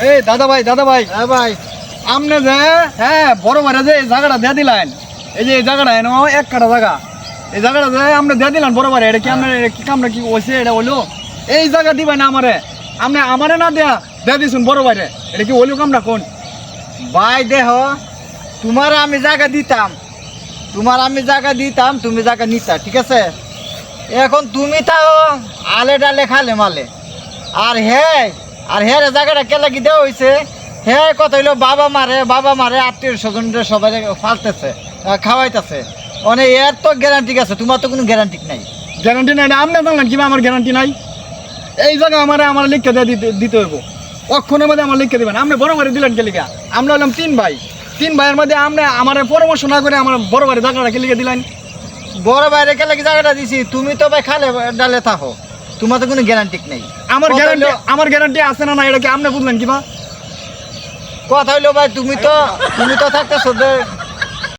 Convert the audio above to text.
এই দাদা ভাই হ্যাঁ ভাই আমনে যে হ্যাঁ বড় ভাইরা যে এই জায়গাটা দিয়ে দিলেন, এই যে এই জায়গাটা এনো এক কাটা জায়গা, এই জায়গাটা যে আমরা দিয়ে দিলাম বড় ভাইরা, এটা কি আমরা কি কামটা কি হয়েছে এটা হলো? এই জায়গা দিবেন না আমারে, আপনি আমারে না দেয়া দিয়ে দিছুন বড় ভাইরে, এটা কি হলো কামটা কোন? ভাই দেহ তোমার আমি জায়গা দিতাম, তুমি জায়গা নিতা, ঠিক আছে? এখন তুমি তাও আলে ডালে খালে মালে, আর হে জায়গাটা কে লাগি দেওয়া হয়েছে, হে কথা হইলো বাবা মারে আত্মীয় স্বজনরা সবাই ফালতেছে, খাওয়াইতেছে। মানে এর তো গ্যারান্টি আছে, তোমার তো কোনো গ্যারান্টি নাই। গ্যারান্টি নাই? আপনি জানলেন কিবা আমার গ্যারান্টি নাই? এই জায়গা আমার লিখে দিয়ে দিতে হইব, অক্ষণের মধ্যে আমার লিখে দেবেন। আপনি বড় বাড়ি দিলেন কে লিখা? আমরা হলাম তিন ভাইয়ের মধ্যে আপনি আমার পরামর্শ না করে আমার বড় বাড়ি জায়গাটা কে লিখে দিলেন? বড় বাইরে কে লাগি জায়গাটা দিছি, তুমি তো ভাই খালে ডালে থাকো, তোমার তো কোনো গ্যারান্টি নেই। আমার গ্যারান্টি আছে না না, এটা কি আপনি বুঝলেন কিবা? কথা হইলো ভাই তুমি তো থাকতেছো